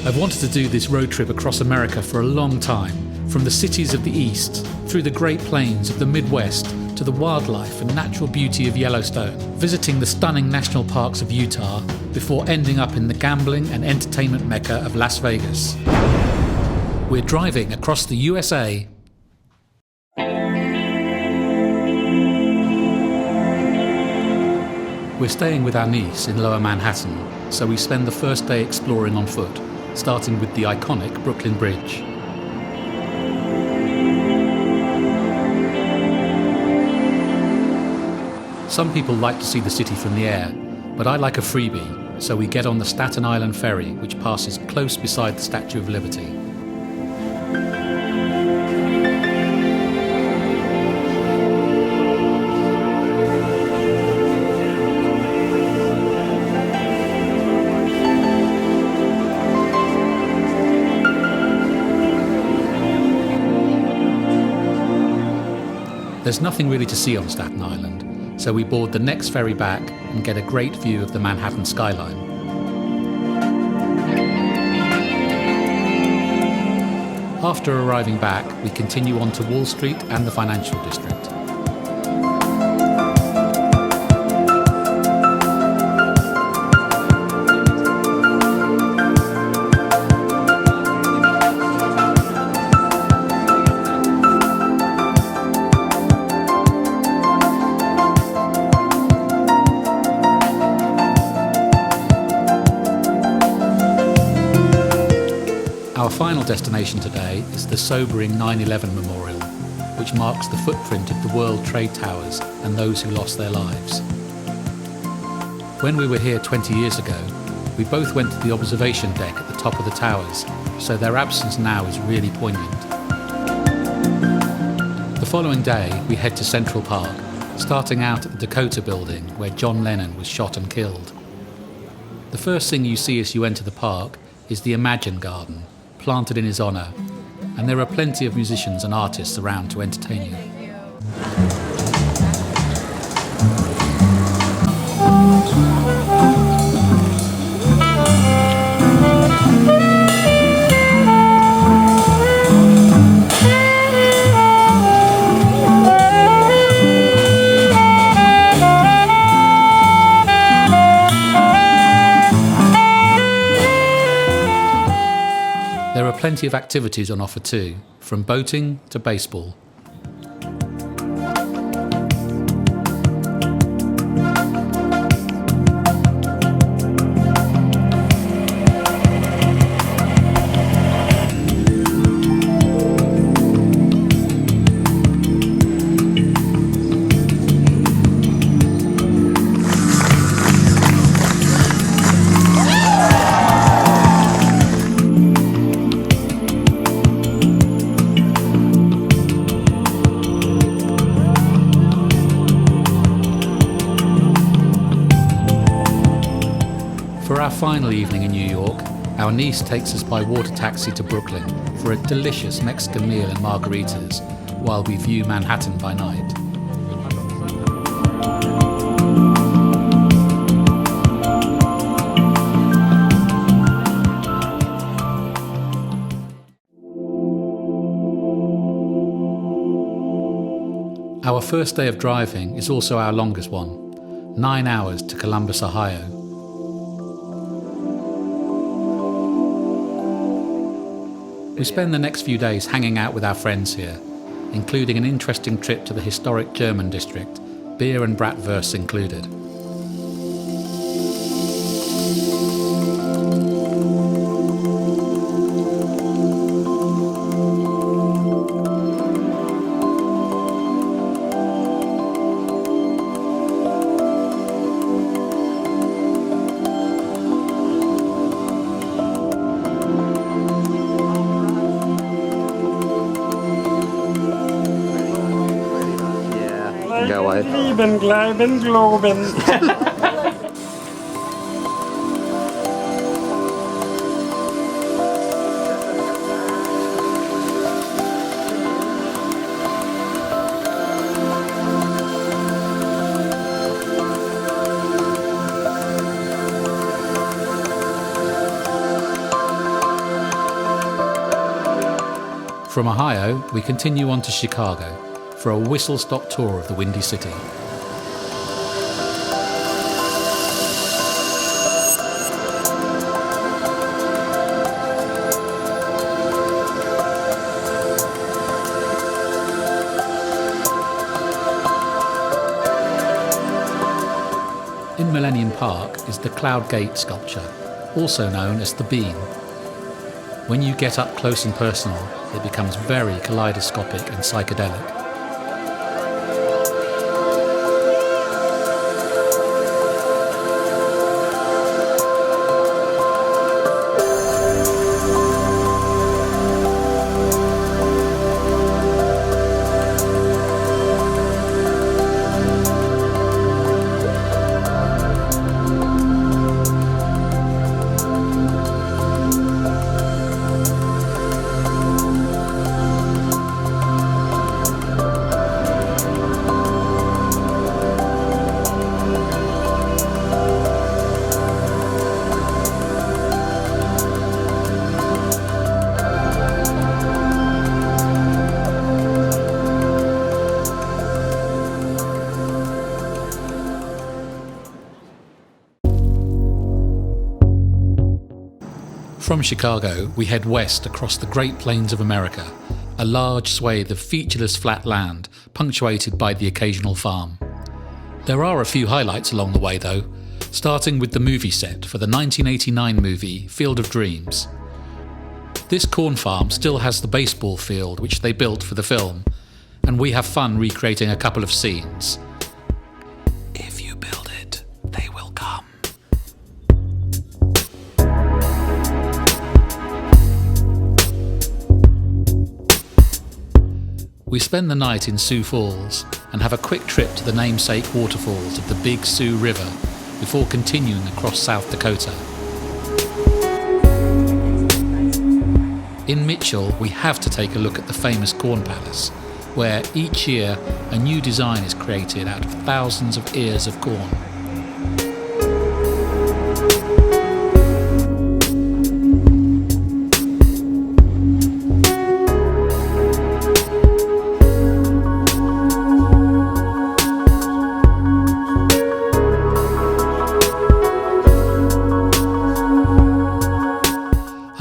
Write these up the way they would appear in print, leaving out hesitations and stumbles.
I've wanted to do this road trip across America for a long time, from the cities of the East, through the Great Plains of the Midwest, to the wildlife and natural beauty of Yellowstone, visiting the stunning national parks of Utah, before ending up in the gambling and entertainment mecca of Las Vegas. We're driving across the USA. We're staying with our niece in Lower Manhattan, so we spend the first day exploring on foot, starting with the iconic Brooklyn Bridge. Some people like to see the city from the air, but I like a freebie, so we get on the Staten Island ferry, which passes close beside the Statue of Liberty. There's nothing really to see on Staten Island, so we board the next ferry back and get a great view of the Manhattan skyline. After arriving back, we continue on to Wall Street and the financial district. Our final destination today is the sobering 9/11 Memorial, which marks the footprint of the World Trade Towers and those who lost their lives. When we were here 20 years ago, we both went to the observation deck at the top of the towers, so their absence now is really poignant. The following day, we head to Central Park, starting out at the Dakota Building where John Lennon was shot and killed. The first thing you see as you enter the park is the Imagine Garden, planted in his honour, and there are plenty of musicians and artists around to entertain you. There are plenty of activities on offer too, from boating to baseball. For our final evening in New York, our niece takes us by water taxi to Brooklyn for a delicious Mexican meal and margaritas while we view Manhattan by night. Our first day of driving is also our longest one, 9 hours to Columbus, Ohio. We spend the next few days hanging out with our friends here, including an interesting trip to the historic German district, beer and bratwurst included. Lieben, bleiben, glauben. From Ohio, we continue on to Chicago for a whistle-stop tour of the Windy City. In Millennium Park is the Cloud Gate sculpture, also known as the Bean. When you get up close and personal, it becomes very kaleidoscopic and psychedelic. From Chicago, we head west across the Great Plains of America, a large swathe of featureless flat land punctuated by the occasional farm. There are a few highlights along the way though, starting with the movie set for the 1989 movie Field of Dreams. This corn farm still has the baseball field which they built for the film, and we have fun recreating a couple of scenes. If you build it, they will come. We spend the night in Sioux Falls and have a quick trip to the namesake waterfalls of the Big Sioux River before continuing across South Dakota. In Mitchell, we have to take a look at the famous Corn Palace, where each year a new design is created out of thousands of ears of corn.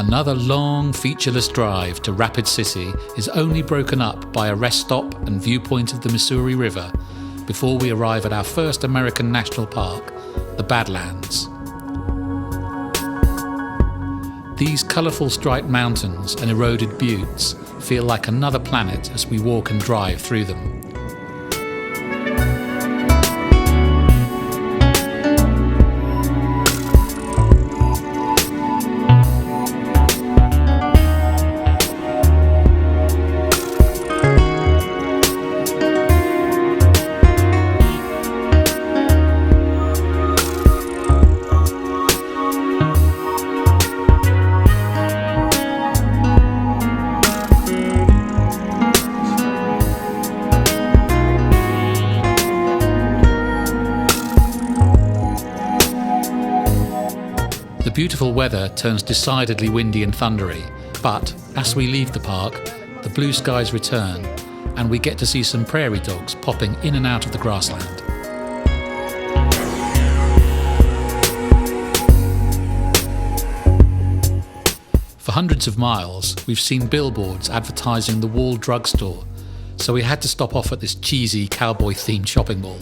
Another long, featureless drive to Rapid City is only broken up by a rest stop and viewpoint of the Missouri River before we arrive at our first American national park, the Badlands. These colourful striped mountains and eroded buttes feel like another planet as we walk and drive through them. The beautiful weather turns decidedly windy and thundery, but as we leave the park, the blue skies return and we get to see some prairie dogs popping in and out of the grassland. For hundreds of miles, we've seen billboards advertising the Wall drugstore, so we had to stop off at this cheesy cowboy-themed shopping mall.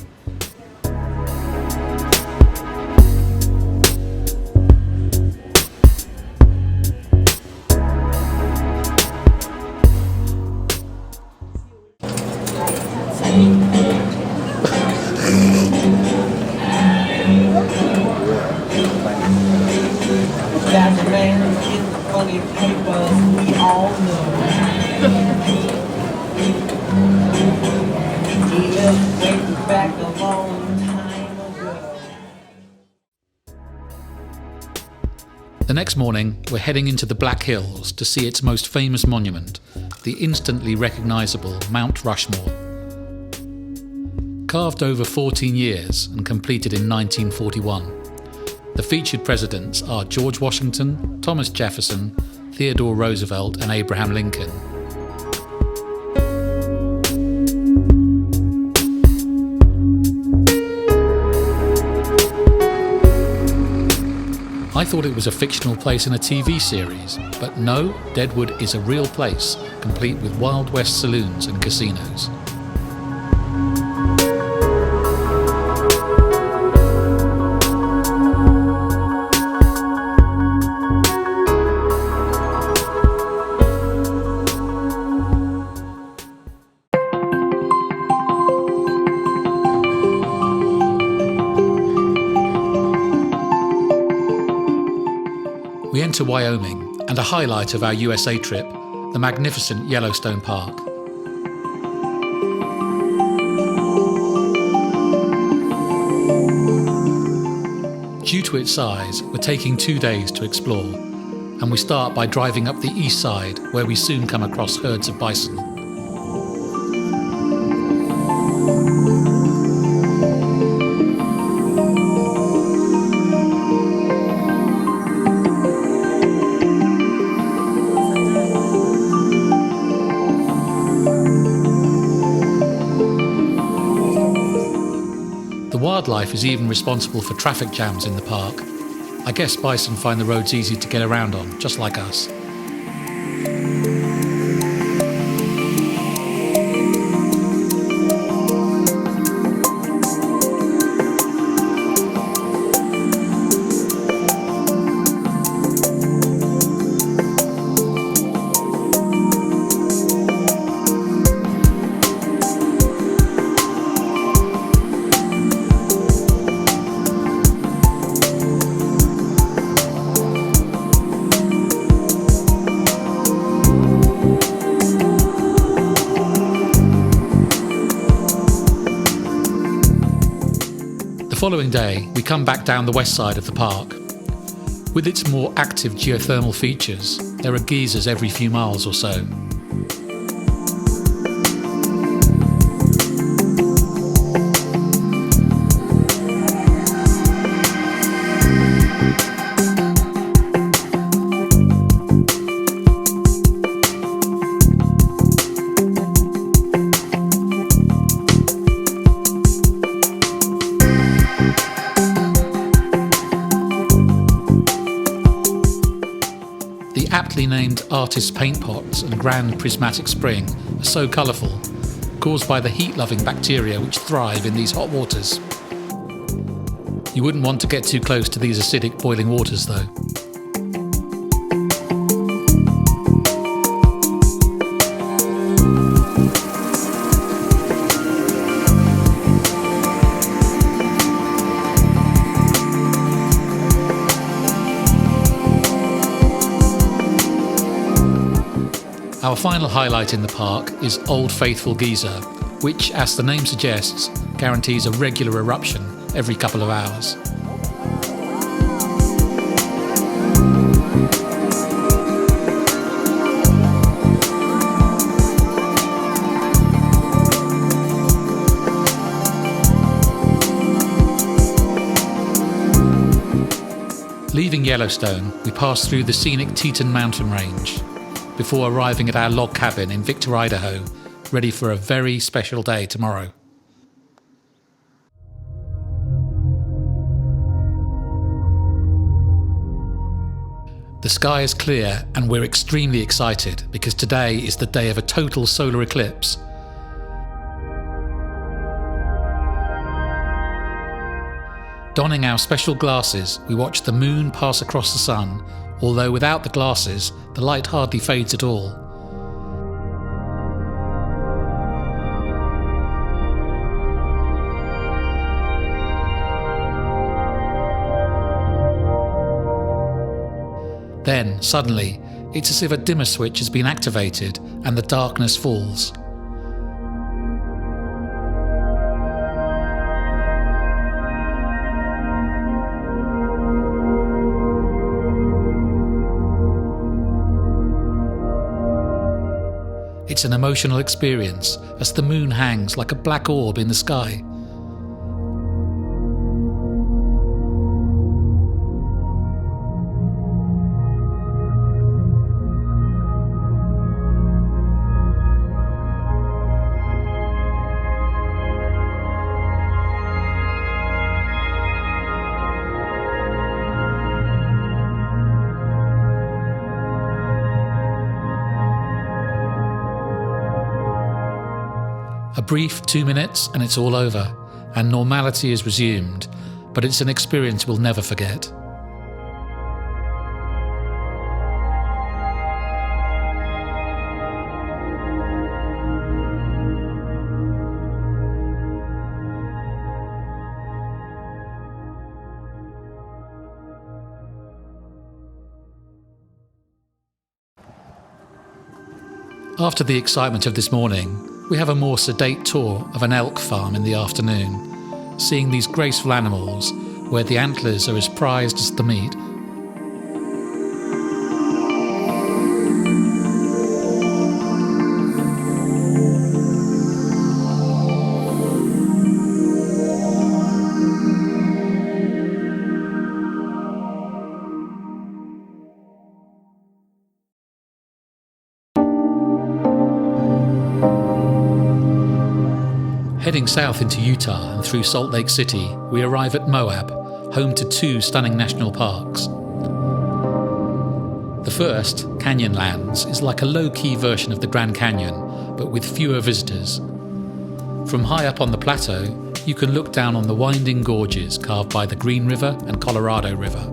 That's a man who gets the funny papers we all know. He lives way back a long time ago. The next morning, we're heading into the Black Hills to see its most famous monument, the instantly recognisable Mount Rushmore. Carved over 14 years and completed in 1941. The featured presidents are George Washington, Thomas Jefferson, Theodore Roosevelt and Abraham Lincoln. thought it was a fictional place in a TV series, but no, Deadwood is a real place, complete with Wild West saloons and casinos. We enter Wyoming, and a highlight of our USA trip, the magnificent Yellowstone Park. Due to its size, we're taking 2 days to explore, and we start by driving up the east side, where we soon come across herds of bison. The wildlife is even responsible for traffic jams in the park. I guess bison find the roads easy to get around on, just like us. The following day, we come back down the west side of the park. With its more active geothermal features, there are geysers every few miles or so. The aptly named artist paint pots and grand prismatic spring are so colourful, caused by the heat-loving bacteria which thrive in these hot waters. You wouldn't want to get too close to these acidic boiling waters though. Our final highlight in the park is Old Faithful Geyser, which, as the name suggests, guarantees a regular eruption every couple of hours. Leaving Yellowstone, we pass through the scenic Teton mountain range, before arriving at our log cabin in Victor, Idaho, ready for a very special day tomorrow. The sky is clear and we're extremely excited because today is the day of a total solar eclipse. Donning our special glasses, we watch the moon pass across the sun, although without the glasses, the light hardly fades at all. Then, suddenly, it's as if a dimmer switch has been activated and the darkness falls. It's an emotional experience as the moon hangs like a black orb in the sky. A brief 2 minutes and it's all over, and normality is resumed, but it's an experience we'll never forget. After the excitement of this morning, we have a more sedate tour of an elk farm in the afternoon, seeing these graceful animals where the antlers are as prized as the meat. Heading south into Utah and through Salt Lake City, we arrive at Moab, home to 2 stunning national parks. The first, Canyonlands, is like a low-key version of the Grand Canyon, but with fewer visitors. From high up on the plateau, you can look down on the winding gorges carved by the Green River and Colorado River.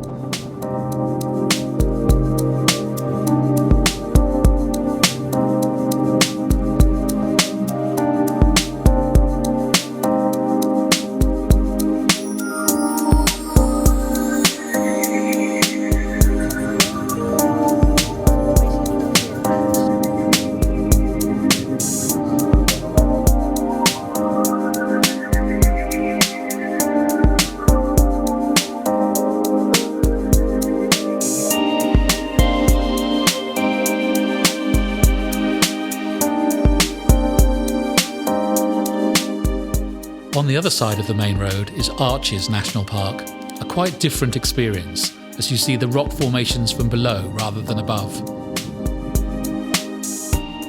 On the other side of the main road is Arches National Park, a quite different experience as you see the rock formations from below rather than above.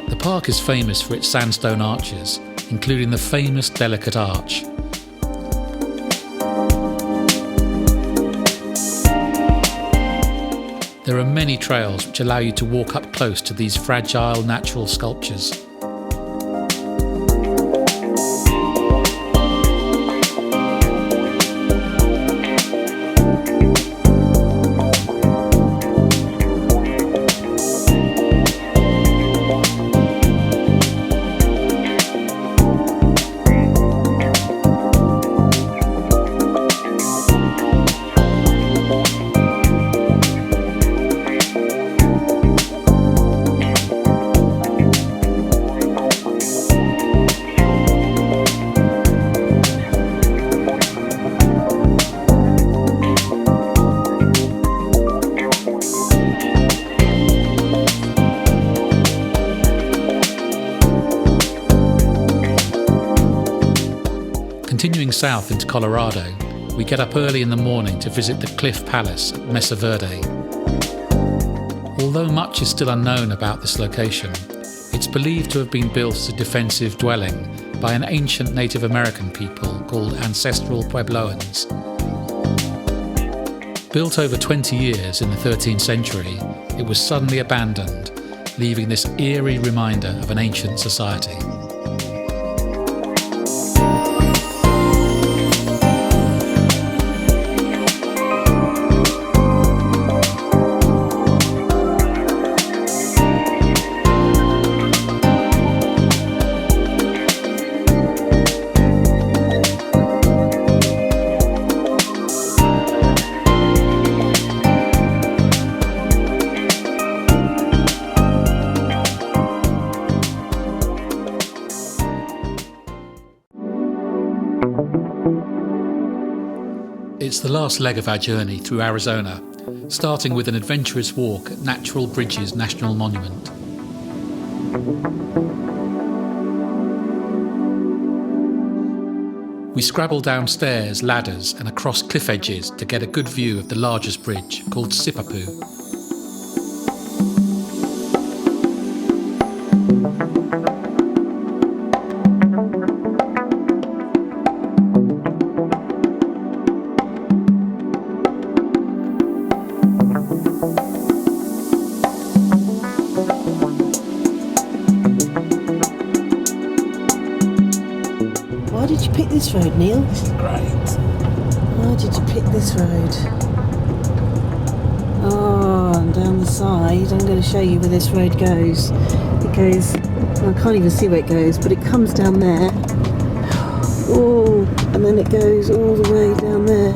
The park is famous for its sandstone arches, including the famous Delicate Arch. There are many trails which allow you to walk up close to these fragile natural sculptures. Continuing south into Colorado, we get up early in the morning to visit the Cliff Palace at Mesa Verde. Although much is still unknown about this location, it's believed to have been built as a defensive dwelling by an ancient Native American people called Ancestral Puebloans. Built over 20 years in the 13th century, it was suddenly abandoned, leaving this eerie reminder of an ancient society. It's the last leg of our journey through Arizona, starting with an adventurous walk at Natural Bridges National Monument. We scrabble down stairs, ladders and across cliff edges to get a good view of the largest bridge, called Sipapu. pick this road, Neil? This is great. Why did you pick this road? Oh, and down the side, I'm going to show you where this road goes. It goes, well, I can't even see where it goes, but it comes down there. Oh, and then it goes all the way down there.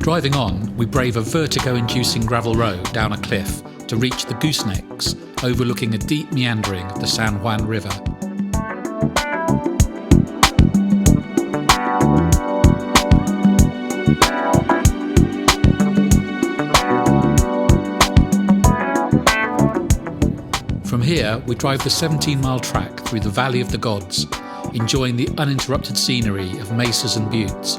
Driving on, we brave a vertigo-inducing gravel road down a cliff to reach the goosenecks overlooking a deep meandering of the San Juan River. From here, we drive the 17-mile track through the Valley of the Gods, enjoying the uninterrupted scenery of mesas and buttes.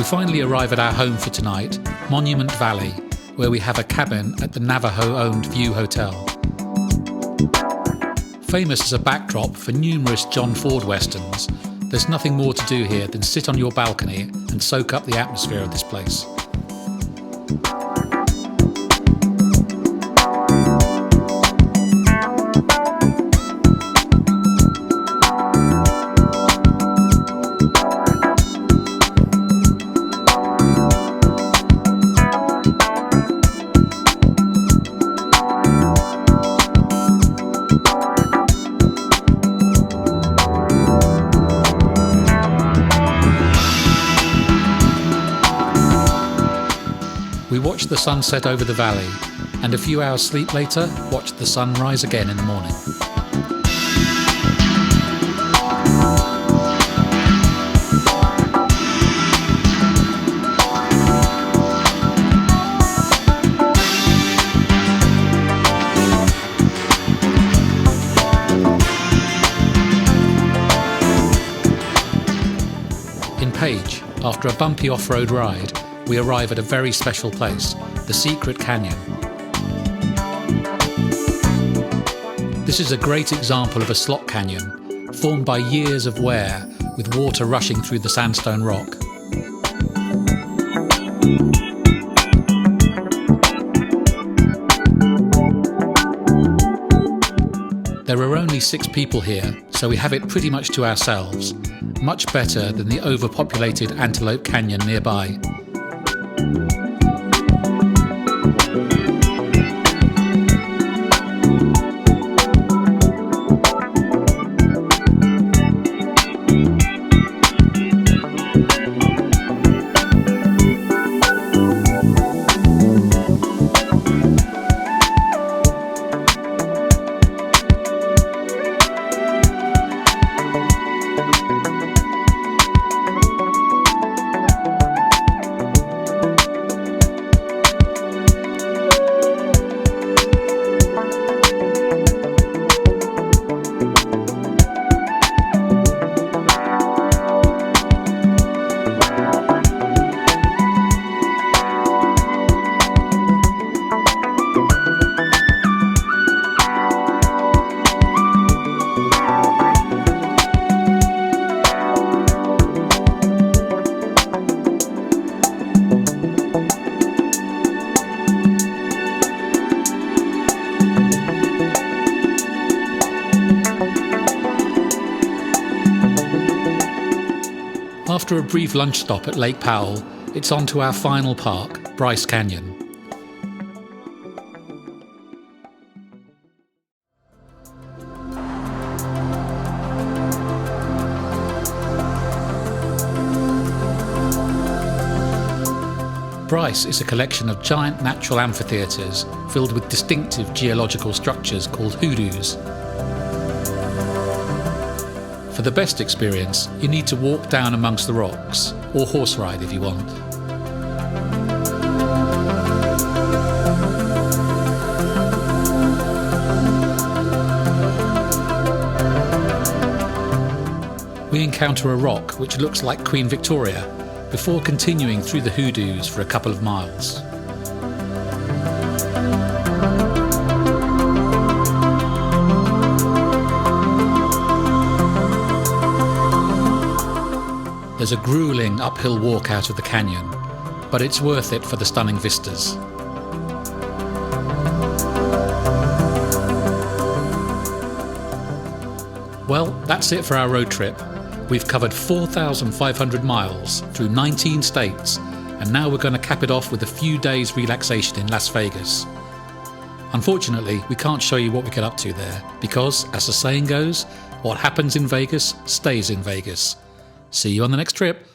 Finally arrive at our home for tonight, Monument Valley, where we have a cabin at the Navajo-owned View Hotel. Famous as a backdrop for numerous John Ford westerns, there's nothing more to do here than sit on your balcony and soak up the atmosphere of this place. We watched the sunset over the valley, and a few hours sleep later, watched the sun rise again in the morning. In Page, after a bumpy off-road ride, we arrive at a very special place, the Secret Canyon. This is a great example of a slot canyon, formed by years of wear, with water rushing through the sandstone rock. There are only 6 people here, so we have it pretty much to ourselves, much better than the overpopulated Antelope Canyon nearby. After a brief lunch stop at Lake Powell, it's on to our final park, Bryce Canyon. Bryce is a collection of giant natural amphitheatres filled with distinctive geological structures called hoodoos. For the best experience, you need to walk down amongst the rocks, or horse ride if you want. We encounter a rock which looks like Queen Victoria, before continuing through the hoodoos for a couple of miles. There's a grueling uphill walk out of the canyon, but it's worth it for the stunning vistas. Well, that's it for our road trip. We've covered 4,500 miles through 19 states, and now we're going to cap it off with a few days relaxation in Las Vegas. Unfortunately, we can't show you what we get up to there, because, as the saying goes, what happens in Vegas stays in Vegas. See you on the next trip.